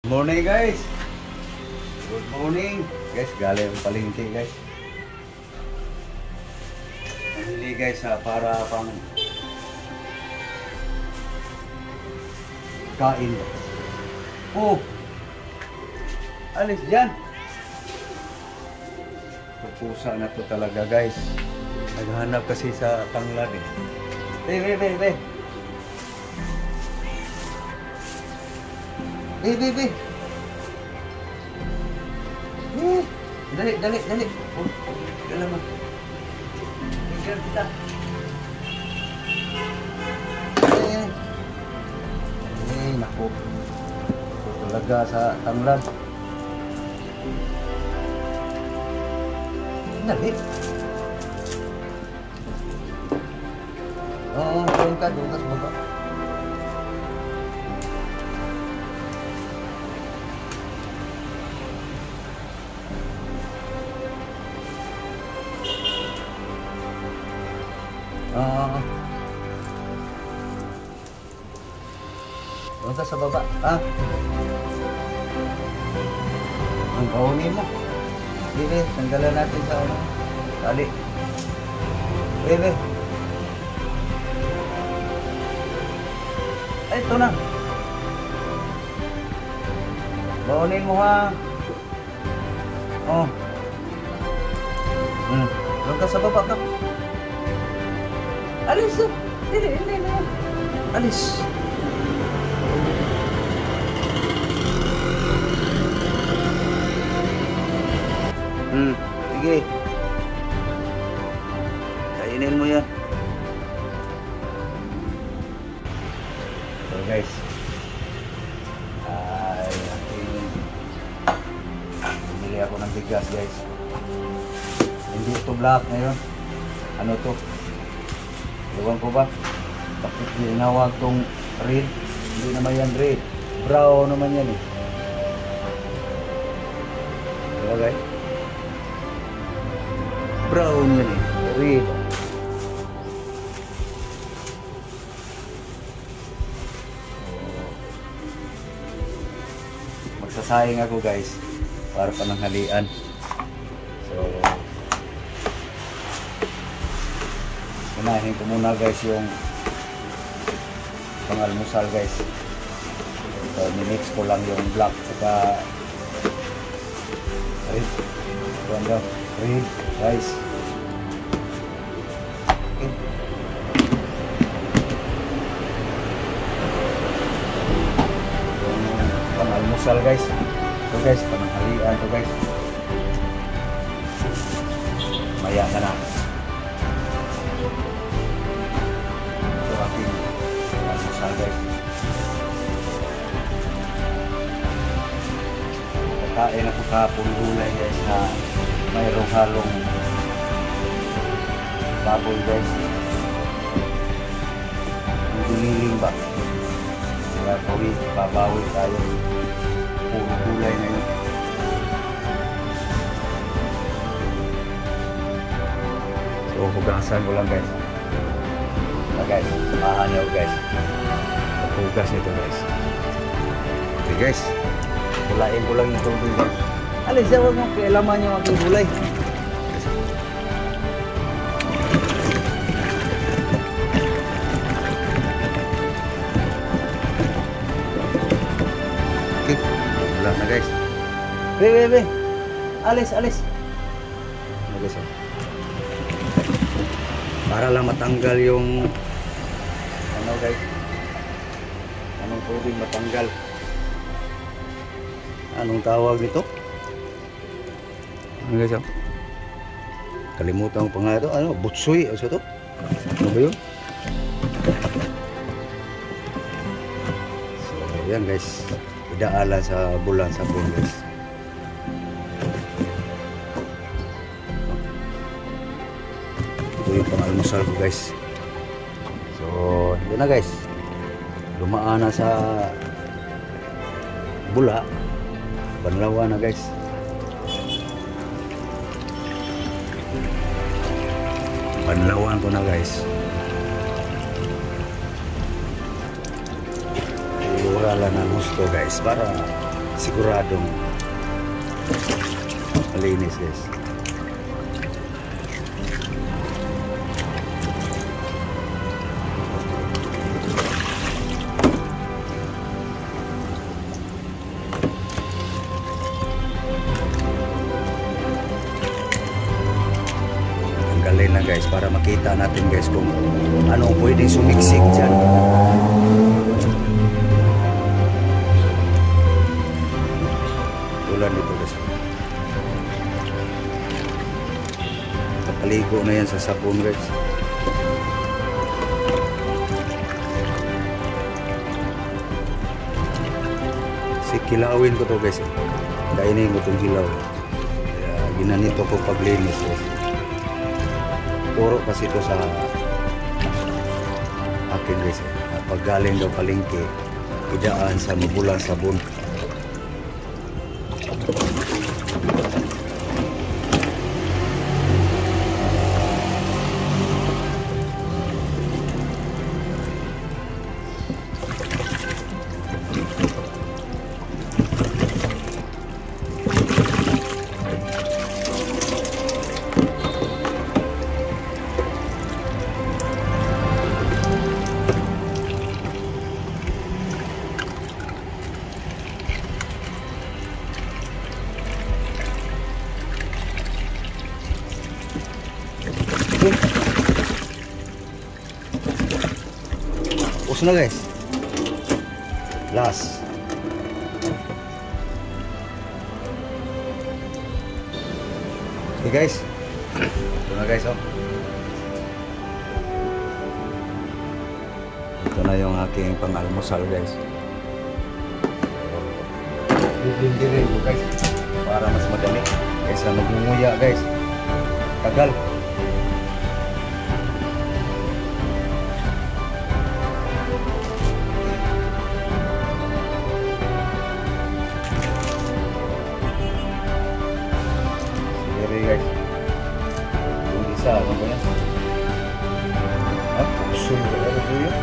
Morning guys. Good morning. Guys, galing ang palengke guys. Namili guys para pang kain. Oh. Alis dyan. Pupusa na to talaga guys. Naghanap kasi sa tanglad eh. Be. Be. Dali. Oh, dala mo. Bigyan kita. Naku. Ito talaga sa tanglad. Dali. Oo, doon ka sa baba. Doon ka sa baba. Ang kaunin mo. Sige, tanggalan natin sa ano. Tali. Bebe. Ay, ito na. Baunin mo ha. Oh. Doon ka sa baba ka. Alis. Hindi. Alis. Sige. Kainin mo yan. So guys. Bumili ako ng bigas guys. Hindi ito black ngayon. Ano to? Ewan ko ba? Bakit ginawag tong red? Hindi naman yan red. Brown naman yan eh. Diba guys? Brown yan eh. Red. Magsasayang ako guys para pananghalian. So unahin ko muna guys yung pang-almusal guys. So minix ko lang yung black saka red. Red guys. Okay. Yung pang-almusal guys. Ito guys, pananghalian to guys. Maya ka na. Ito aking almusal guys. Kakain ako kahapon gulay guys na mayroong halong baboy guys. Ang diniling ba? Kaya babawi tayo. Puro gulay na yun. So hugasan ko lang guys. Guys, samahan niyo guys. Hugas nito guys. Okay guys. Kulain ko lang yung tubig guys. Alis siya, huwag mo kailaman yung aking gulay. Okay, wala na guys. Be. Alis. Ano guys oh. Para lang matanggal yung ano guys. Anong pwedeng matanggal? Anong tawag nito? Ano guys? Kalimutan ko pa nga ito. Ano? Butsoy. Ano ito? Ano ba yun? So, yan guys. Idaala sa bulan sa bulan guys. Ito yung pang-almusal ko guys. So, yun na guys. Lumaan na sa bula. Banlawan na guys. Banlawan ko na guys. Wala lang ng gusto guys para siguradong malinis guys. Tanggalin lang guys para makita natin guys kung ano pwedeng sumiksik dyan. Tulad nito guys. Nakaligo na yan sa sabon guys. Kilawin ko to guys. Kainin ko itong hilaw. Kaya ginanito ko paglinis guys. Puro kasi ito sa akin guys. Pag galing daw palengke, idaan sa mabulang sabon. Tapos na guys. Last. Okay guys. Ito na guys oh. Ito na yung aking pang-almusal guys. Bibindirin ko guys. Para mas madami. Kaysa nagunguya guys. Tagal. Guys, yung isa, ano ba yan? Puso ba yan? Ano yun?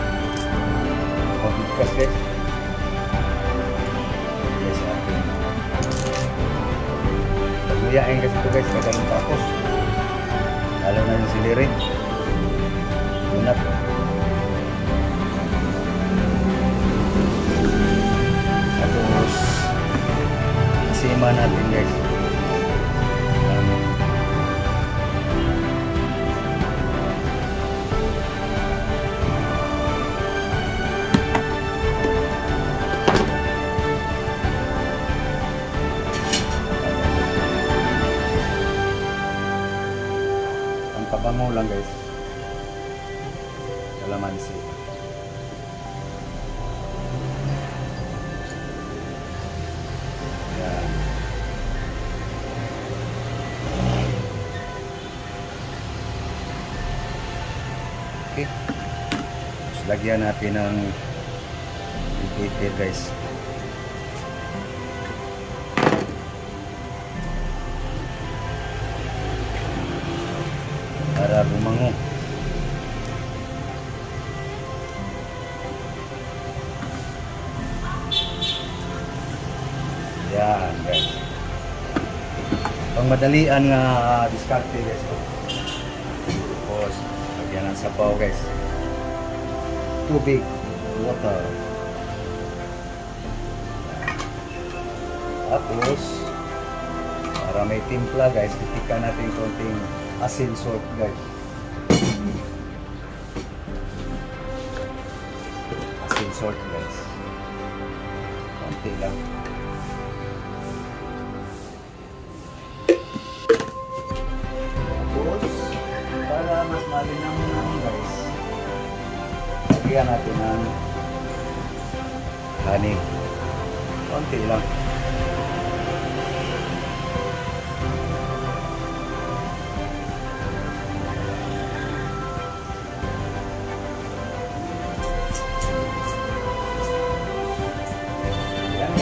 Magbukas guys. Guys, akin. Pagmuyain kasi ito guys, kagaling tapos. Lalo na yung siliri. Lunat. Tapos, asima natin guys. Kabango lang guys. Kalamansi. Yan. Okay. Tapos lagyan natin ng repeater guys. Para bumango. Yan guys. Pang madalian nga diskarte guys. Tapos lagyan ng sabaw guys. Tubig, water. Tapos para may timpla guys, titikan natin konting asin salt guys. Asin salt guys. Konti lang. Tapos para mas malinaw naman guys, lagyan natin ng honey. Konti lang.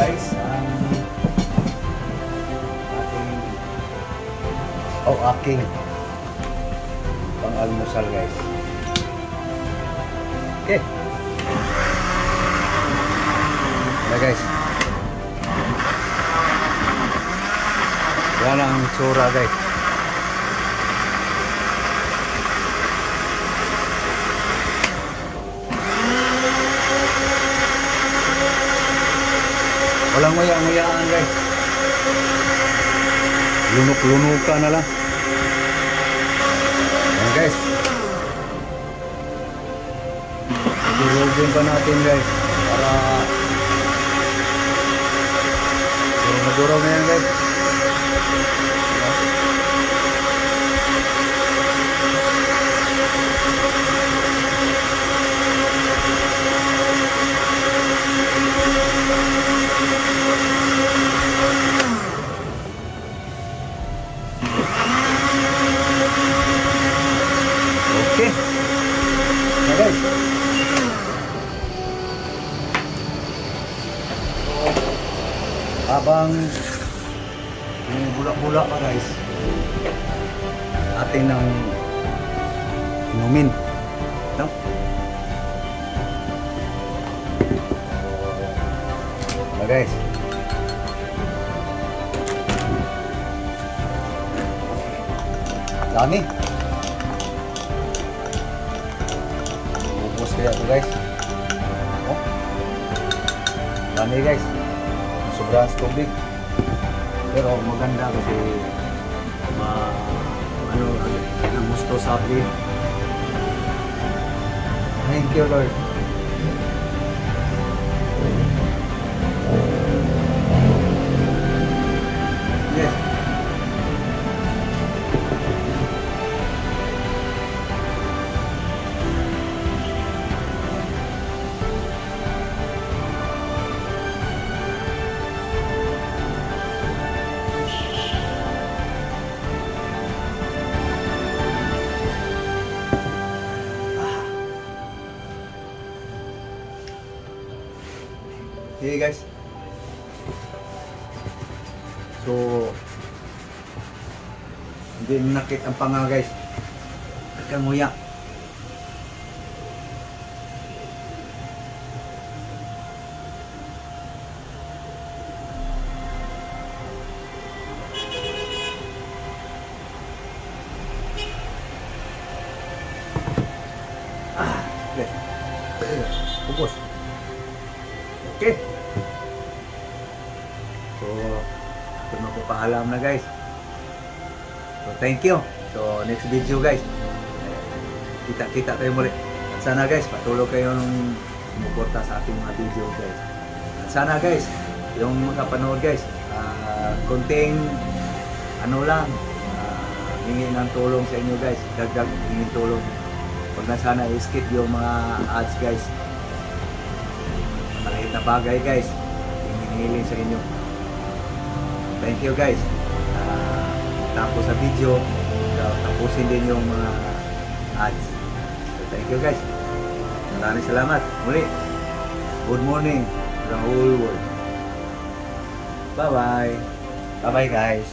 Guys, aking pang-almusal guys. Okay. Na guys. Yan ang tsura guys. Walang maya-mayaan guys. Lunok-lunukan na lang. Yan guys. Durugin pa natin guys. Para maduraw na yan guys. Okay. Nah guys. Habang bulak-bulak pa guys, atin ng inumin, no? Nah guys, dami. Ubus kaya to guys. Oh, dami guys. Sobrang tubig. Pero maganda kasi ano ang gusto sabi. Thank you Lord. Yes. Hey guys, so hindi nakit ang panga guys, kang nguya. Okay, fokus. Okay. So, ito magpapaalam na guys. So, thank you. So, next video guys. Kita-kita tayo muli. At sana guys, patuloy kayong sumuporta sa ating mga video guys. At sana guys, yung makapanood guys, konting ano lang, hingi ng tulong sa inyo guys. Dagdag hingi tulong. Huwag na sana i-skip yung mga ads guys. Maliit na bagay guys, hinihiling sa inyo. Thank you guys. Tapos sa video, tapusin din yung mga ads. So, thank you guys. Maraming salamat. Muli, good morning to the whole world. Bye bye. Bye bye guys.